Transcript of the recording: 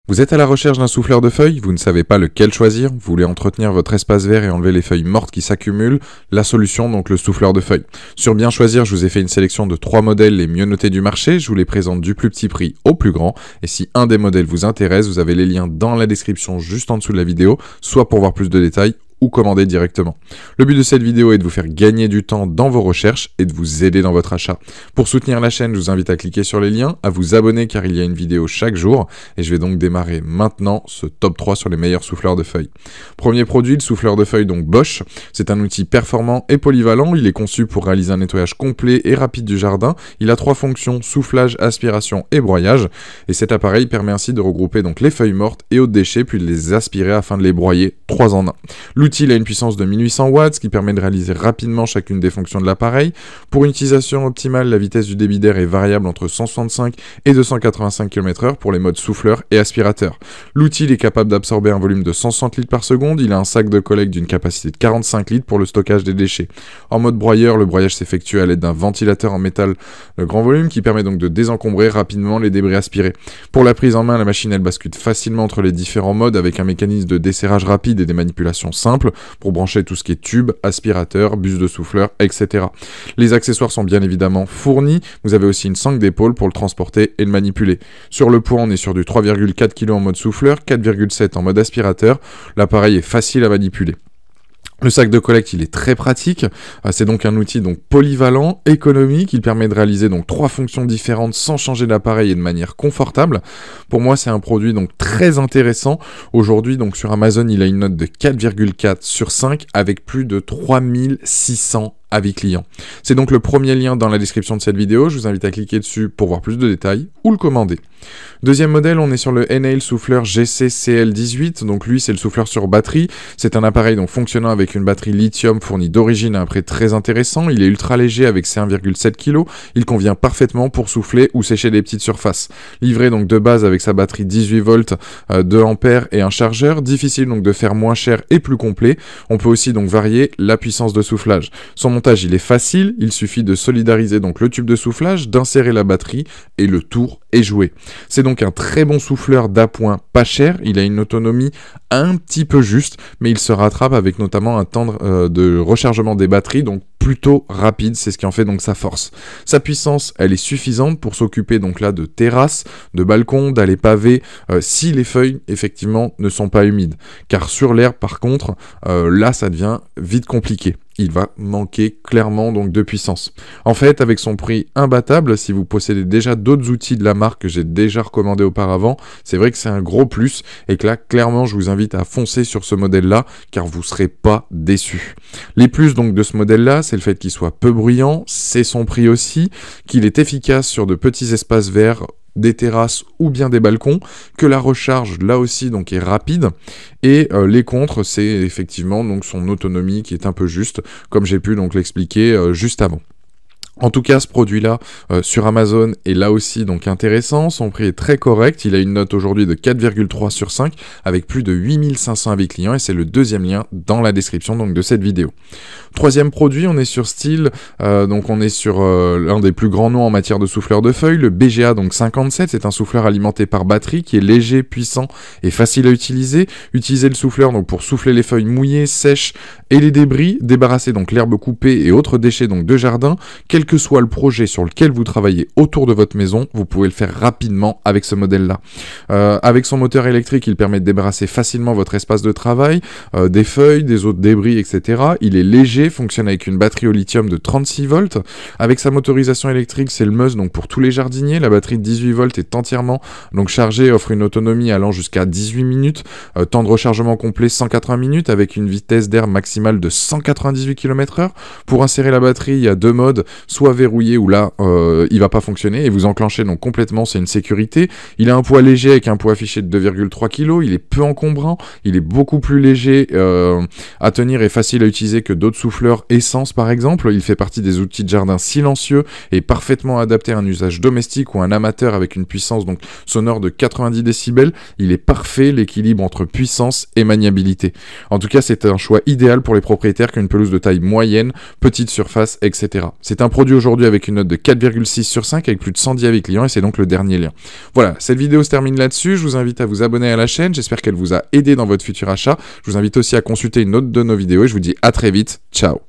Vous êtes à la recherche d'un souffleur de feuilles, vous ne savez pas lequel choisir, vous voulez entretenir votre espace vert et enlever les feuilles mortes qui s'accumulent, la solution donc le souffleur de feuilles. Sur Bien Choisir, je vous ai fait une sélection de 3 modèles les mieux notés du marché, je vous les présente du plus petit prix au plus grand, et si un des modèles vous intéresse, vous avez les liens dans la description juste en dessous de la vidéo, soit pour voir plus de détails, ou commander directement. Le but de cette vidéo est de vous faire gagner du temps dans vos recherches et de vous aider dans votre achat. Pour soutenir la chaîne, je vous invite à cliquer sur les liens, à vous abonner car il y a une vidéo chaque jour et je vais donc démarrer maintenant ce top 3 sur les meilleurs souffleurs de feuilles. Premier produit, le souffleur de feuilles donc Bosch. C'est un outil performant et polyvalent, il est conçu pour réaliser un nettoyage complet et rapide du jardin. Il a 3 fonctions, soufflage, aspiration et broyage et cet appareil permet ainsi de regrouper donc les feuilles mortes et autres déchets puis de les aspirer afin de les broyer 3 en 1. L'outil a une puissance de 1800 watts, ce qui permet de réaliser rapidement chacune des fonctions de l'appareil. Pour une utilisation optimale, la vitesse du débit d'air est variable entre 165 et 285 km/h pour les modes souffleur et aspirateur. L'outil est capable d'absorber un volume de 160 litres par seconde, il a un sac de collecte d'une capacité de 45 litres pour le stockage des déchets. En mode broyeur, le broyage s'effectue à l'aide d'un ventilateur en métal de grand volume qui permet donc de désencombrer rapidement les débris aspirés. Pour la prise en main, la machine elle bascule facilement entre les différents modes avec un mécanisme de desserrage rapide et des manipulations simples pour brancher tout ce qui est tube, aspirateur, buse de souffleur, etc. Les accessoires sont bien évidemment fournis, vous avez aussi une sangle d'épaule pour le transporter et le manipuler. Sur le poids, on est sur du 3,4 kg en mode souffleur, 4,7 en mode aspirateur, l'appareil est facile à manipuler. Le sac de collecte, il est très pratique, c'est donc un outil donc polyvalent, économique, il permet de réaliser donc 3 fonctions différentes sans changer d'appareil et de manière confortable. Pour moi, c'est un produit donc très intéressant. Aujourd'hui, donc sur Amazon, il a une note de 4,4 sur 5 avec plus de 3600 avis clients. C'est donc le premier lien dans la description de cette vidéo, je vous invite à cliquer dessus pour voir plus de détails ou le commander. Deuxième modèle, on est sur le Enel souffleur GC-CL18, donc lui c'est le souffleur sur batterie, c'est un appareil donc fonctionnant avec une batterie lithium fournie d'origine à un prix très intéressant, il est ultra léger avec ses 1,7 kg, il convient parfaitement pour souffler ou sécher des petites surfaces. Livré donc de base avec sa batterie 18 volts, 2 ampères et un chargeur, difficile donc de faire moins cher et plus complet, on peut aussi donc varier la puissance de soufflage. Son montage il est facile, il suffit de solidariser donc le tube de soufflage, d'insérer la batterie et le tour est joué. C'est donc un très bon souffleur d'appoint pas cher, il a une autonomie un petit peu juste, mais il se rattrape avec notamment un temps de rechargement des batteries, donc plutôt rapide, c'est ce qui en fait donc sa force. Sa puissance, elle est suffisante pour s'occuper donc là de terrasses, de balcons, d'allées pavées, si les feuilles effectivement ne sont pas humides. Car sur l'herbe par contre, là ça devient vite compliqué. Il va manquer clairement donc de puissance. En fait, avec son prix imbattable, si vous possédez déjà d'autres outils de la marque que j'ai déjà recommandé auparavant, c'est vrai que c'est un gros plus et que là, clairement, je vous invite à foncer sur ce modèle-là car vous ne serez pas déçus. Les plus donc de ce modèle-là, c'est le fait qu'il soit peu bruyant, c'est son prix aussi, qu'il est efficace sur de petits espaces verts, des terrasses ou bien des balcons, que la recharge là aussi donc est rapide et les contres c'est effectivement donc son autonomie qui est un peu juste comme j'ai pu donc l'expliquer juste avant. En tout cas, ce produit-là, sur Amazon, est là aussi donc intéressant. Son prix est très correct. Il a une note aujourd'hui de 4,3 sur 5 avec plus de 8500 avis clients et c'est le deuxième lien dans la description donc de cette vidéo. Troisième produit, on est sur Stihl, donc on est sur l'un des plus grands noms en matière de souffleur de feuilles, le BGA donc 57. C'est un souffleur alimenté par batterie qui est léger, puissant et facile à utiliser. Utilisez le souffleur donc pour souffler les feuilles mouillées, sèches et les débris, débarrasser donc l'herbe coupée et autres déchets donc de jardin. Quel que soit le projet sur lequel vous travaillez autour de votre maison, vous pouvez le faire rapidement avec ce modèle-là. Avec son moteur électrique, il permet de débarrasser facilement votre espace de travail, des feuilles, des autres débris, etc. Il est léger, fonctionne avec une batterie au lithium de 36 volts. Avec sa motorisation électrique, c'est le must donc pour tous les jardiniers. La batterie de 18 volts est entièrement donc chargée, offre une autonomie allant jusqu'à 18 minutes, temps de rechargement complet 180 minutes avec une vitesse d'air maximale de 198 km/h. Pour insérer la batterie, il y a 2 modes, soit verrouillé ou là il va pas fonctionner et vous enclenchez donc complètement, c'est une sécurité. Il a un poids léger avec un poids affiché de 2,3 kg, il est peu encombrant, il est beaucoup plus léger à tenir et facile à utiliser que d'autres souffleurs essence par exemple. Il fait partie des outils de jardin silencieux et parfaitement adapté à un usage domestique ou un amateur avec une puissance donc sonore de 90 décibels. Il est parfait, l'équilibre entre puissance et maniabilité. En tout cas, c'est un choix idéal pour les propriétaires qui ont une pelouse de taille moyenne, petite surface, etc. C'est un produit produit aujourd'hui avec une note de 4,6 sur 5 avec plus de 110 avis clients et c'est donc le dernier lien. Voilà, cette vidéo se termine là-dessus. Je vous invite à vous abonner à la chaîne. J'espère qu'elle vous a aidé dans votre futur achat. Je vous invite aussi à consulter une autre de nos vidéos et je vous dis à très vite. Ciao.